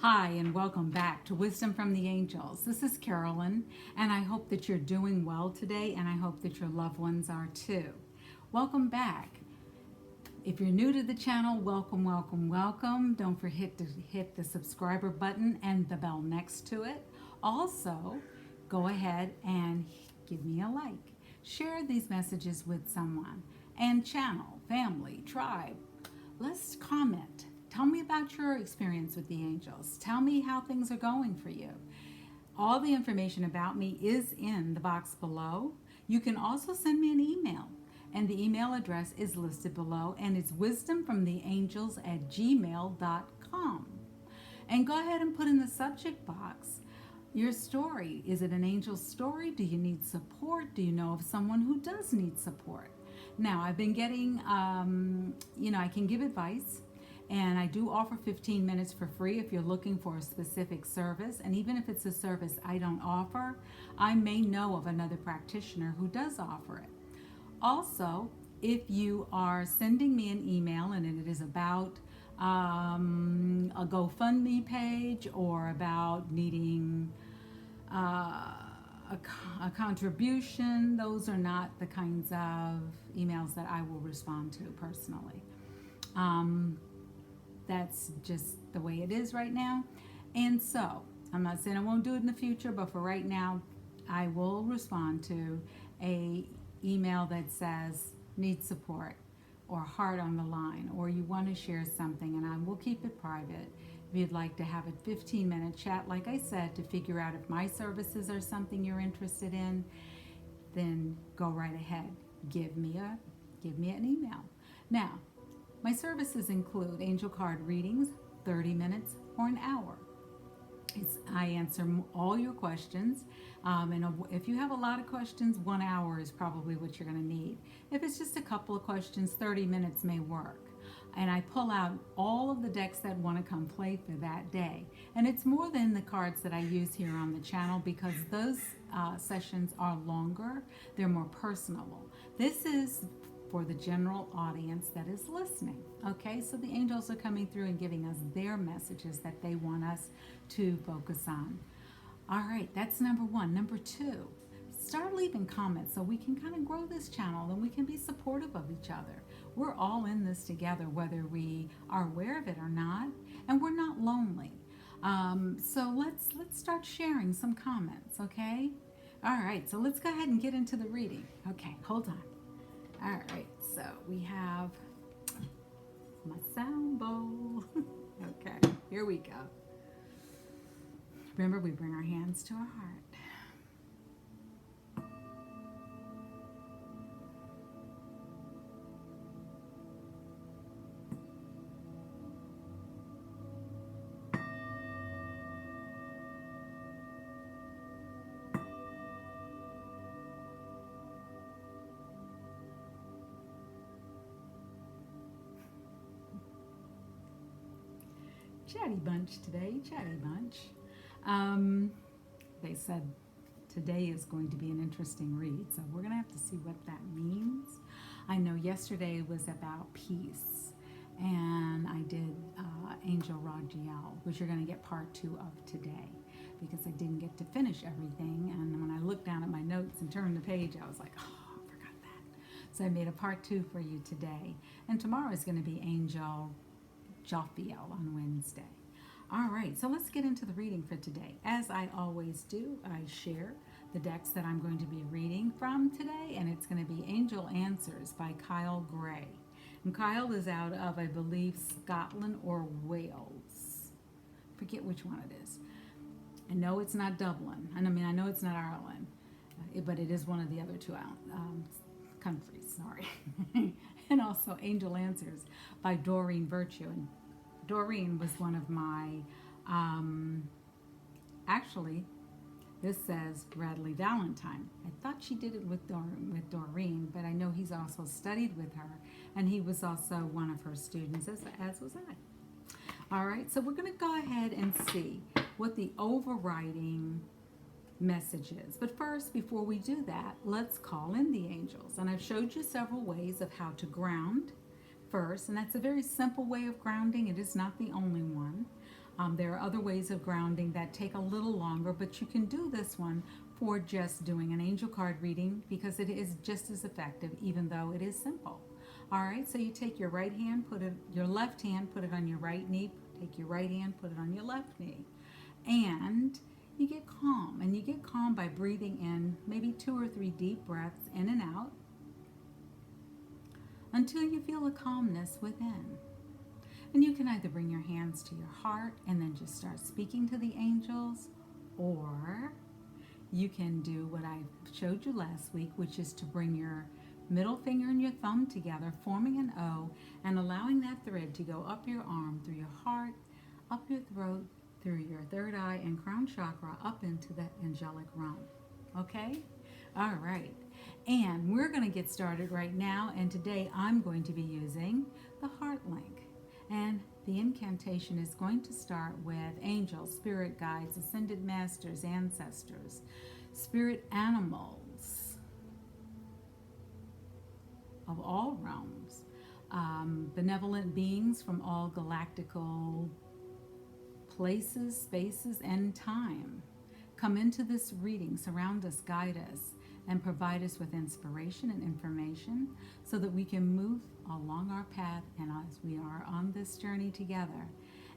Hi, and welcome back to Wisdom from the Angels. This is Carolyn, and I hope that you're doing well today, and I hope that your loved ones are too. Welcome back. If you're new to the channel, welcome, welcome, welcome. Don't forget to hit the subscriber button and the bell next to it. Also, go ahead and give me a like. Share these messages with someone, and channel, family, tribe. Let's comment. Tell me about your experience with the angels. Tell me how things are going for you. All the information about me is in the box below. You can also send me an email, and the email address is listed below, and it's wisdomfromtheangels@gmail.com. And go ahead and put in the subject box your story. Is it an angel story? Do you need support? Do you know of someone who does need support? Now, I've been getting, I can give advice, and I do offer 15 minutes for free if you're looking for a specific service. And even if it's a service I don't offer, I may know of another practitioner who does offer it. Also, if you are sending me an email and it is about a GoFundMe page or about needing a contribution, those are not the kinds of emails that I will respond to personally. That's just the way it is right now. And so, I'm not saying I won't do it in the future, but for right now, I will respond to a email that says need support or heart on the line, or you want to share something, and I will keep it private. If you'd like to have a 15-minute chat, like I said, to figure out if my services are something you're interested in, then go right ahead. Give me an email. Now, my services include angel card readings, 30 minutes or an hour. I answer all your questions, and if you have a lot of questions, 1 hour is probably what you're going to need. If it's just a couple of questions, 30 minutes may work. And I pull out all of the decks that want to come play for that day. And it's more than the cards that I use here on the channel, because those sessions are longer. They're more personable. This is for the general audience that is listening. Okay, so the angels are coming through and giving us their messages that they want us to focus on. All right, that's number one. Number two, start leaving comments so we can kind of grow this channel and we can be supportive of each other. We're all in this together, whether we are aware of it or not, and we're not lonely. So let's start sharing some comments, okay? All right, so let's go ahead and get into the reading. Okay, hold on. All right, so we have my sound bowl. Okay, here we go. Remember, we bring our hands to our heart. Chatty bunch today, chatty bunch. They said today is going to be an interesting read, so we're going to have to see what that means. I know yesterday was about peace, and I did Angel Rajiel, which you're going to get part 2 of today, because I didn't get to finish everything, and when I looked down at my notes and turned the page, I was like, oh, I forgot that. So I made a part 2 for you today, and tomorrow is going to be Angel Jophiel on Wednesday. All right, so let's get into the reading for today. As I always do, I share the decks that I'm going to be reading from today, and it's going to be Angel Answers by Kyle Gray. And Kyle is out of, I believe, Scotland or Wales. Forget which one it is. I know it's not Dublin. I know it's not Ireland, but it is one of the other two countries, sorry. And also Angel Answers by Doreen Virtue. And Doreen was one of my, actually, this says Radley Valentine. I thought she did it with Doreen, but I know he's also studied with her, and he was also one of her students, as was I. All right, so we're going to go ahead and see what the overriding message is. But first, before we do that, let's call in the angels. And I've showed you several ways of how to ground first, and that's a very simple way of grounding. It is not the only one. There are other ways of grounding that take a little longer, but you can do this one for just doing an angel card reading because it is just as effective, even though it is simple. All right, so you take your right hand, your left hand, put it on your right knee. Take your right hand, put it on your left knee, and you get calm. And you get calm by breathing in maybe 2 or 3 deep breaths in and out until you feel a calmness within. And you can either bring your hands to your heart and then just start speaking to the angels, or you can do what I showed you last week, which is to bring your middle finger and your thumb together, forming an O, and allowing that thread to go up your arm, through your heart, up your throat, through your third eye and crown chakra, up into the angelic realm. Okay? All right. And we're going to get started right now, and today I'm going to be using the heart link. And the incantation is going to start with angels, spirit guides, ascended masters, ancestors, spirit animals of all realms, benevolent beings from all galactical places, spaces, and time. Come into this reading, surround us, guide us, and provide us with inspiration and information so that we can move along our path and as we are on this journey together,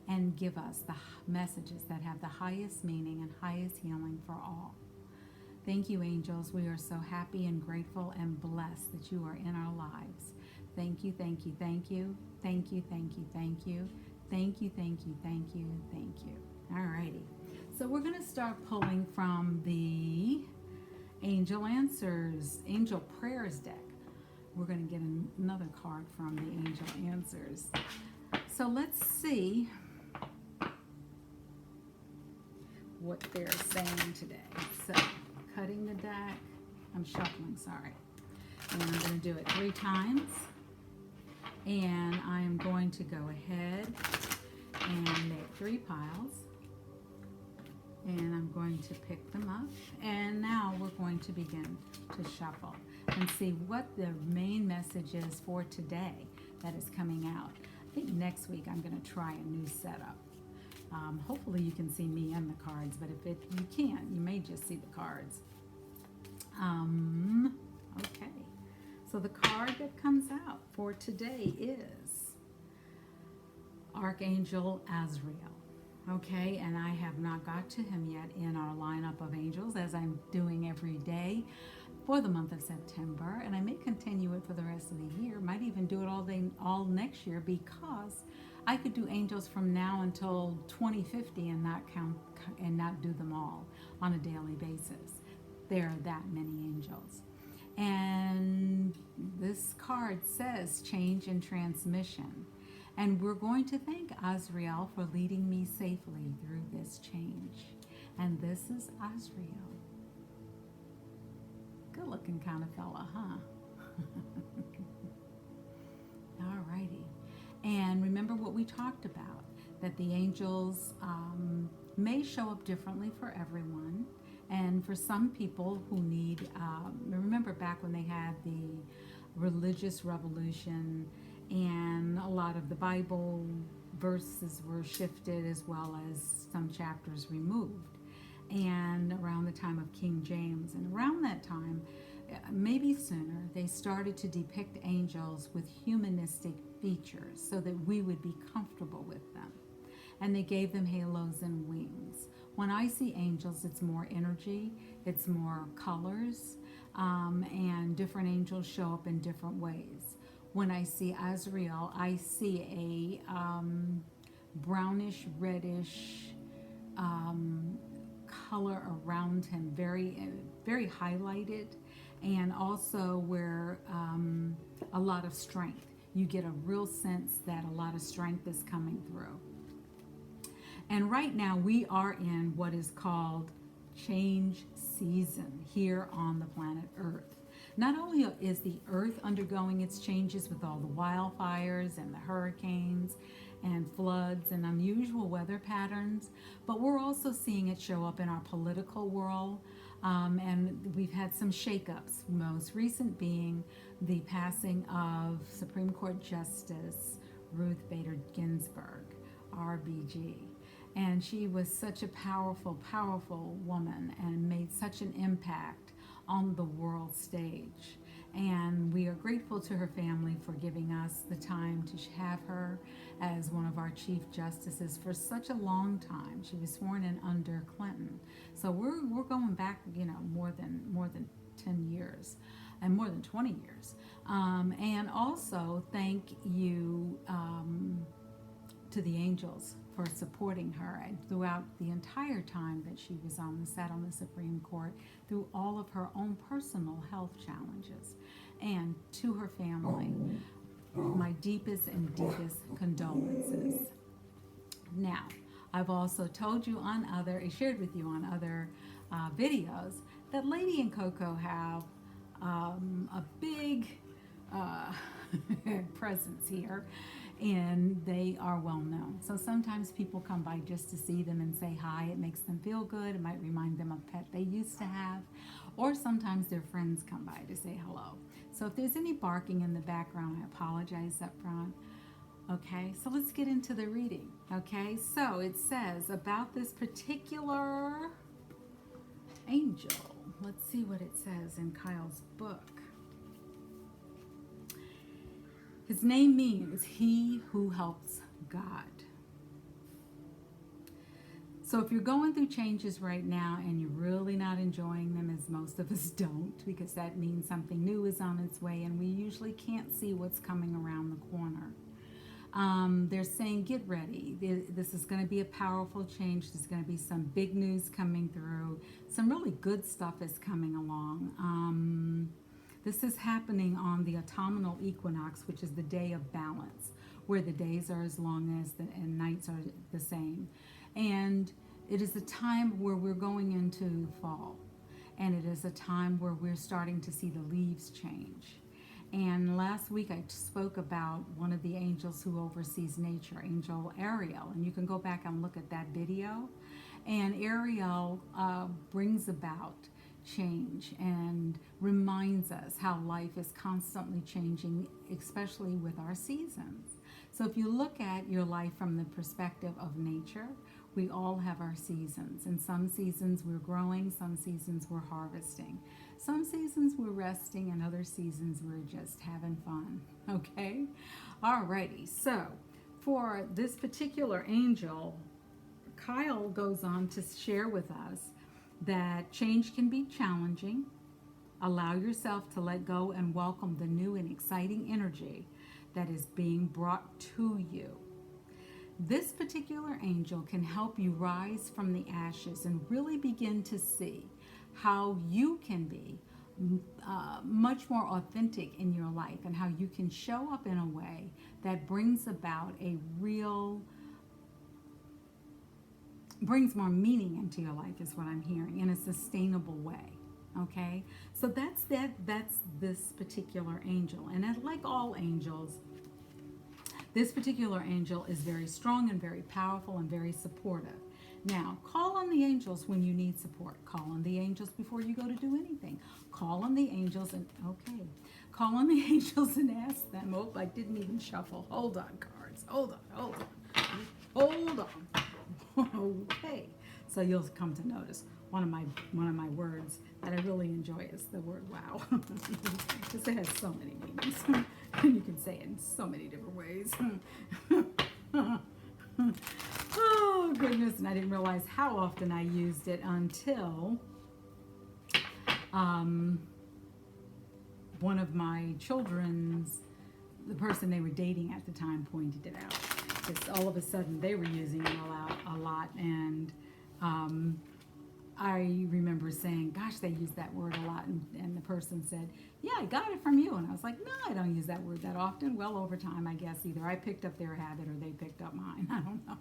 and give us the messages that have the highest meaning and highest healing for all. Thank you, angels. We are so happy and grateful and blessed that you are in our lives. Thank you, thank you, thank you, thank you, thank you, thank you, thank you, thank you, thank you, thank you. All righty. So we're going to start pulling from the Angel Answers, Angel Prayers deck. We're going to get another card from the Angel Answers. So let's see what they're saying today. So, cutting the deck. I'm shuffling, sorry. And I'm going to do it 3 times. And I am going to go ahead and make 3 piles. And I'm going to pick them up. And now we're going to begin to shuffle and see what the main message is for today that is coming out. I think next week I'm going to try a new setup. Hopefully you can see me and the cards, but if you can't, you may just see the cards. Okay. So the card that comes out for today is Archangel Azrael. Okay, and I have not got to him yet in our lineup of angels, as I'm doing every day for the month of September, and I may continue it for the rest of the year. Might even do it all next year, because I could do angels from now until 2050 and not count and not do them all on a daily basis. There are that many angels. And this card says change and transmission. And we're going to thank Azrael for leading me safely through this change. And this is Azrael. Good looking kind of fella, huh? All righty. And remember what we talked about, that the angels may show up differently for everyone. And for some people who need, remember back when they had the religious revolution, and a lot of the Bible verses were shifted, as well as some chapters removed. And around the time of King James, and around that time, maybe sooner, they started to depict angels with humanistic features so that we would be comfortable with them. And they gave them halos and wings. When I see angels, it's more energy, it's more colors, and different angels show up in different ways. When I see Azrael, I see a brownish, reddish color around him, very highlighted, and also where a lot of strength. You get a real sense that a lot of strength is coming through. And right now we are in what is called change season here on the planet Earth. Not only is the earth undergoing its changes with all the wildfires and the hurricanes and floods and unusual weather patterns, but we're also seeing it show up in our political world, and we've had some shakeups, most recent being the passing of Supreme Court Justice Ruth Bader Ginsburg, RBG. And she was such a powerful, powerful woman and made such an impact on the world stage. And we are grateful to her family for giving us the time to have her as one of our Chief Justices for such a long time. She was sworn in under Clinton. So we're going back, more than 10 years and more than 20 years. And also thank you to the angels for supporting her and throughout the entire time that she was sat on the Supreme Court, through all of her own personal health challenges. And to her family, my deepest and deepest condolences. Now, I've also told you shared with you on other videos that Lady and Coco have a big presence here, and they are well known. So sometimes people come by just to see them and say hi. It makes them feel good. It might remind them of a pet they used to have. Or sometimes their friends come by to say hello. So if there's any barking in the background, I apologize up front. Okay, so let's get into the reading. Okay, so it says about this particular angel. Let's see what it says in Kyle's book. His name means he who helps God. So if you're going through changes right now and you're really not enjoying them, as most of us don't, because that means something new is on its way and we usually can't see what's coming around the corner. They're saying, get ready. This is going to be a powerful change. There's going to be some big news coming through. Some really good stuff is coming along. This is happening on the autumnal equinox, which is the day of balance, where the days are as long as and nights are the same. And it is a time where we're going into fall. And it is a time where we're starting to see the leaves change. And last week I spoke about one of the angels who oversees nature, Angel Ariel. And you can go back and look at that video. And Ariel brings about change and reminds us how life is constantly changing, especially with our seasons. So if you look at your life from the perspective of nature, we all have our seasons. In some seasons we're growing, some seasons we're harvesting. Some seasons we're resting, and other seasons we're just having fun. Okay? Alrighty, so for this particular angel, Kyle goes on to share with us that change can be challenging. Allow yourself to let go and welcome the new and exciting energy that is being brought to you. This particular angel can help you rise from the ashes and really begin to see how you can be much more authentic in your life, and how you can show up in a way that brings more meaning into your life, is what I'm hearing, in a sustainable way. Okay, so that's this particular angel. And like all angels, this particular angel is very strong and very powerful and very supportive. Now, call on the angels when you need support. Call on the angels before you go to do anything. Call on the angels call on the angels and ask them. Oh, I didn't even shuffle. Hold on, cards. Hold on. Okay. So you'll come to notice one of my words that I really enjoy is the word wow. Because it has so many meanings. And you can say it in so many different ways. Oh, goodness. And I didn't realize how often I used it until one of my the person they were dating at the time, pointed it out. Because all of a sudden they were using it a lot. And I remember saying, gosh, they use that word a lot. And the person said, yeah, I got it from you. And I was like, no, I don't use that word that often. Well, over time, I guess either I picked up their habit or they picked up mine. I don't know.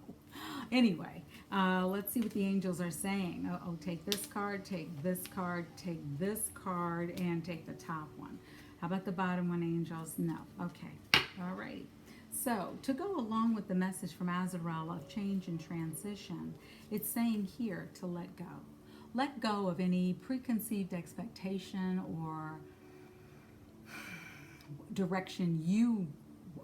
Anyway, let's see what the angels are saying. Oh, take this card, take this card, take this card, and take the top one. How about the bottom one, angels? No. Okay. All right. So, to go along with the message from Azrael of change and transition, it's saying here to let go. Let go of any preconceived expectation or direction you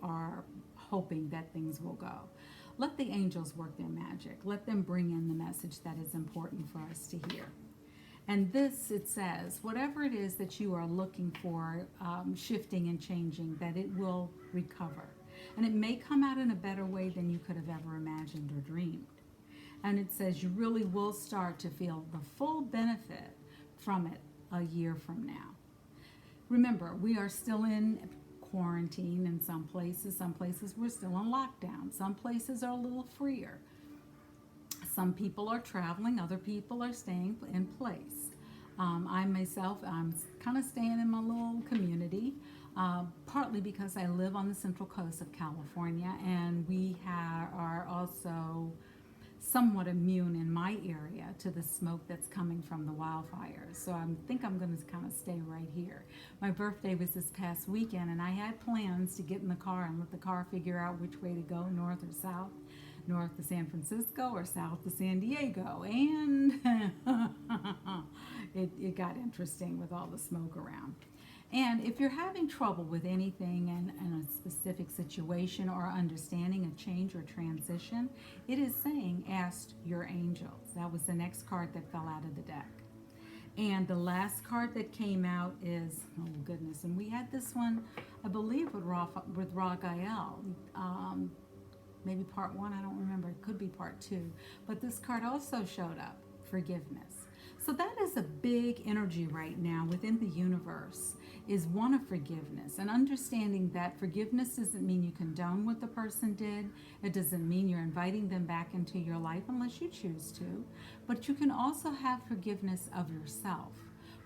are hoping that things will go. Let the angels work their magic. Let them bring in the message that is important for us to hear. And this, it says, whatever it is that you are looking for, shifting and changing, that it will recover. And it may come out in a better way than you could have ever imagined or dreamed. And it says you really will start to feel the full benefit from it a year from now. Remember, we are still in quarantine in some places. Some places we're still in lockdown. Some places are a little freer. Some people are traveling. Other people are staying in place. I myself, I'm kind of staying in my little community, partly because I live on the central coast of California, and we are also somewhat immune in my area to the smoke that's coming from the wildfires. So I think I'm going to kind of stay right here. My birthday was this past weekend, and I had plans to get in the car and let the car figure out which way to go, north or south, north to San Francisco or south to San Diego. And it got interesting with all the smoke around. And if you're having trouble with anything in a specific situation or understanding a change or transition, it is saying, ask your angels. That was the next card that fell out of the deck. And the last card that came out is, oh goodness, and we had this one, I believe, with Raphael. Maybe part 1, I don't remember. It could be part 2. But this card also showed up, forgiveness. So that is a big energy right now within the universe, is one of forgiveness, and understanding that forgiveness doesn't mean you condone what the person did. It doesn't mean you're inviting them back into your life unless you choose to. But you can also have forgiveness of yourself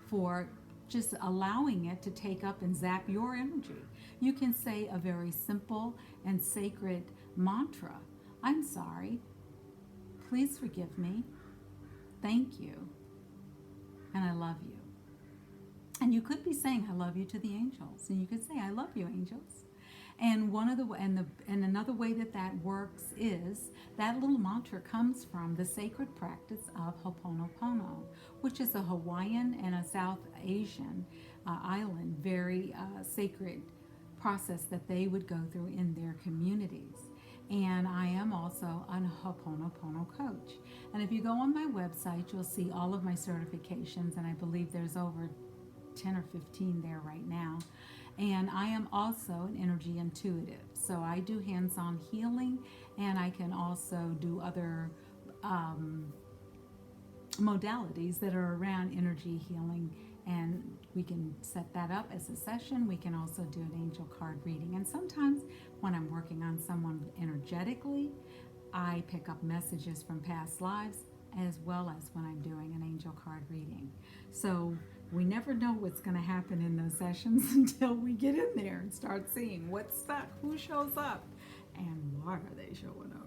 for just allowing it to take up and zap your energy. You can say a very simple and sacred mantra. I'm sorry. Please forgive me. Thank you. And I love you. And you could be saying, I love you to the angels. And you could say, I love you, angels. And another way that works is that little mantra comes from the sacred practice of Ho'oponopono, which is a Hawaiian and a South Asian island, very sacred process that they would go through in their communities. And I am also a Ho'oponopono coach. And if you go on my website, you'll see all of my certifications, and I believe there's over 10 or 15 there right now. And I am also an energy intuitive. So I do hands-on healing, and I can also do other modalities that are around energy healing, and we can set that up as a session. We can also do an angel card reading. And sometimes when I'm working on someone energetically, I pick up messages from past lives, as well as when I'm doing an angel card reading. So we never know what's going to happen in those sessions until we get in there and start seeing what's stuck, who shows up, and why are they showing up.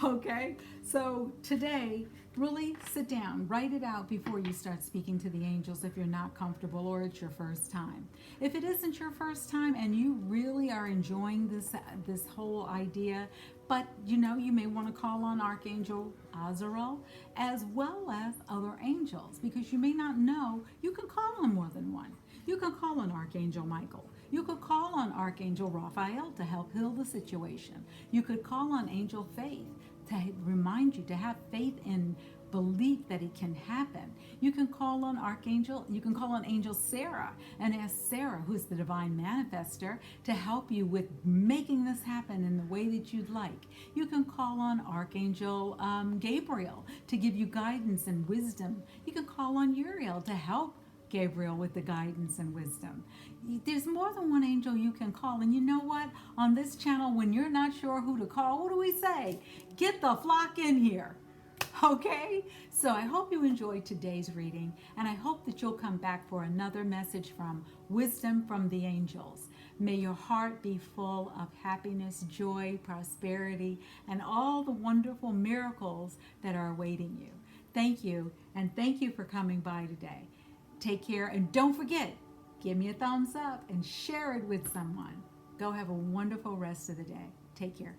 Okay, so today, really sit down, write it out before you start speaking to the angels if you're not comfortable or it's your first time. If it isn't your first time and you really are enjoying this whole idea, but you may want to call on Archangel Azrael as well as other angels, because you may not know, you can call on more than one. You can call on Archangel Michael. You could call on Archangel Raphael to help heal the situation. You could call on Angel Faith to remind you to have faith in belief that it can happen. You can call on Angel Sarah and ask Sarah, who's the divine manifester, to help you with making this happen in the way that you'd like. You can call on Archangel Gabriel to give you guidance and wisdom. You can call on Uriel to help Gabriel with the guidance and wisdom. There's more than one angel you can call. And you know what? On this channel, when you're not sure who to call, what do we say? Get the flock in here. Okay? So I hope you enjoyed today's reading, and I hope that you'll come back for another message from Wisdom from the Angels. May your heart be full of happiness, joy, prosperity, and all the wonderful miracles that are awaiting you. Thank you, and thank you for coming by today. Take care, and don't forget, give me a thumbs up and share it with someone. Go have a wonderful rest of the day. Take care.